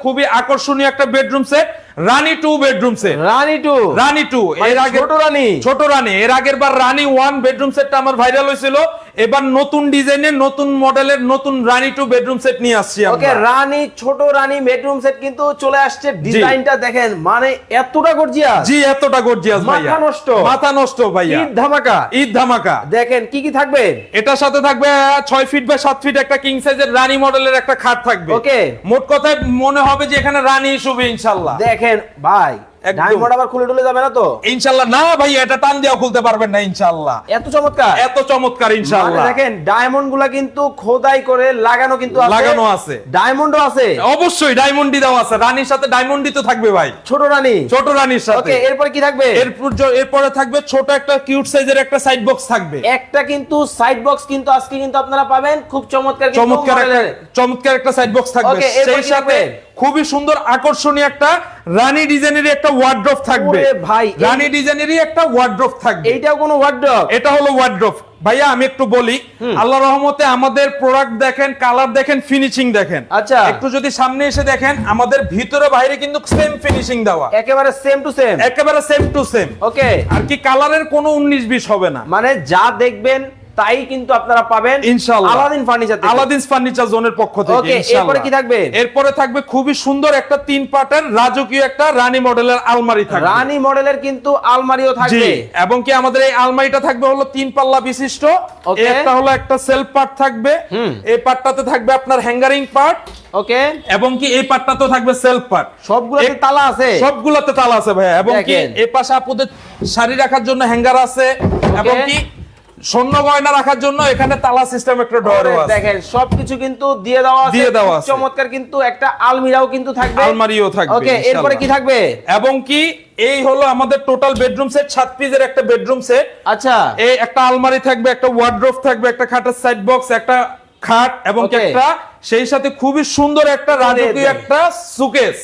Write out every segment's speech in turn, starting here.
খুবই আকর্ষণীয় একটা বেডরুম সেট, রানী 2 বেডরুম সেট। রানী 2 এর আগে ছোট রানী, এর আগের বার রানী 1 বেডরুম সেটটা আমার ভাইরাল হয়েছিল। এবার নতুন ডিজাইনের, নতুন মডেলের, নতুন রানী 2 বেডরুম সেট নিয়ে আসছি আমরা। ওকে, রানী ছোট রানী বেডরুম সেট কিন্তু চলে আসছে। ডিজাইনটা দেখেন, মানে এতটা গর্জিয়াস। জি, এতটা গর্জিয়াস ভাইয়া, মাথা নষ্ট ভাইয়া। ঈদ ধামাকা। দেখেন কি কি থাকবে এটার সাথে থাকবে 6 ফিট বাই 7 ফিট একটা কিং সাইজের রানী মডেলের একটা খাট থাকবে। ওকে, মোট কথায় মনে হবে যে এখানে রানী শুবে ইনশাআল্লাহ। দেখেন ভাই, ডায়মন্ড আবার খুলে টুলে যাবে না তো ইনশাআল্লাহ? না ভাই, এটা টান দিয়েও খুলতে পারবেন না ইনশাআল্লাহ। এত চমৎকার, এত চমৎকার ইনশাআল্লাহ। দেখেন ডায়মন্ড গুলা কিন্তু খোদাই করে লাগানো, কিন্তু লাগানো আছে, ডায়মন্ডও আছে। অবশ্যই ডায়মন্ডই দেওয়া আছে, রানীর সাথে ডায়মন্ডই তো থাকবে ভাই, ছোট রানীর সাথে। ওকে, এরপর কি থাকবে? এরপরে থাকবে ছোট একটা কিউট সাইজের একটা সাইড বক্স থাকবে। একটা কিন্তু সাইড বক্স কিন্তু আজকে কিন্তু আপনারা পাবেন, খুব চমৎকার চমৎকার একটা সাইড বক্স থাকবে। সেই সাথে খুবই সুন্দর আকর্ষণীয় একটা রানী ডিজাইনের একটা ওয়ার্ড্রপ থাকবে। ভাই, রানী ডিজাইনেরই একটা ওয়ার্ড্রপ থাকবে। এইটাও কোনো ওয়ার্ড্রপ? এটা হলো ওয়ার্ড্রপ ভাইয়া। আমি একটু বলি, আল্লাহর রহমতে আমাদের প্রোডাক্ট দেখেন, কালার দেখেন, ফিনিশিং দেখেন। আচ্ছা, একটু যদি সামনে এসে দেখেন, আমাদের ভিতরে বাইরে কিন্তু সেম ফিনিশিং দেওয়া, একেবারে সেম টু সেম, একেবারে সেম টু সেম। ওকে, আর কি কালারের কোনো 19-20 হবে না, মানে যা দেখবেন তাই কিন্তু আপনারা পাবেন ইনশাআল্লাহ আলাদিন ফার্নিচার থেকে, আলাদিন ফার্নিচার জোনের পক্ষ থেকে। ওকে, এরপরে কি থাকবে? এরপরে থাকবে খুবই সুন্দর একটা 3 পার্টের রাজকীয় একটা রানী মডেলের আলমারি থাকবে। রানী মডেলের কিন্তু আলমারিও থাকবে। এবং কি আমাদের এই আলমারিটা থাকবে হলো 3 পাল্লা বিশিষ্ট। একটা হলো একটা সেলফ পার্ট থাকবে, এই পার্টটাতে থাকবে আপনার হ্যাঙ্গারিং পার্ট। ওকে, এবং কি এই পার্টটাতেও থাকবে সেলফ পার্ট। সবগুলোতে তালা আছে, সবগুলোতে তালা আছে ভাই। এবং কি এই পাশে আপুদের শাড়ি রাখার জন্য হ্যাঙ্গার আছে, এবং কি স্বর্ণ গয়না রাখার জন্য এখানে তালা সিস্টেম একটা ডোর আছে। দেখেন সবকিছু কিন্তু দিয়ে দেওয়া আছে। চমৎকার কিন্তু একটা আলমিরাও কিন্তু থাকবে, আলমারিও থাকবে। ওকে, এরপরে কি থাকবে? এবং কি এই হলো আমাদের টোটাল বেডরুম সেট, 7 পিসের একটা বেডরুম সেট। আচ্ছা, এই একটা আলমারি থাকবে, একটা ওয়ার্ড্রপ থাকবে, একটা খাটের সাইড বক্স, একটা খাট, এবং একটা সেই সাথে খুবই সুন্দর একটা রাজকীয় একটা সুকেস।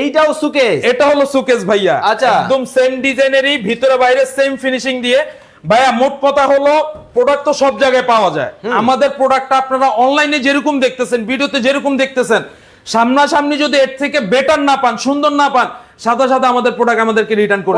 এইটাও সুকেস? এটা হলো সুকেস ভাইয়া। আচ্ছা, একদম সেম ডিজাইনেরই, ভিতরে বাইরে সেম ফিনিশিং দিয়ে। ভাইয়া মোট কথা হলো প্রোডাক্ট তো সব জায়গায় পাওয়া যায়। আমাদের প্রোডাক্টটা আপনারা অনলাইনে যেরকম দেখতেছেন, ভিডিওতে যেরকম দেখতেছেন, সামনাসামনি যদি এর থেকে বেটার না পান, সুন্দর না পান, সাথে সাথে আমাদের প্রোডাক্ট আমাদেরকে রিটার্ন করে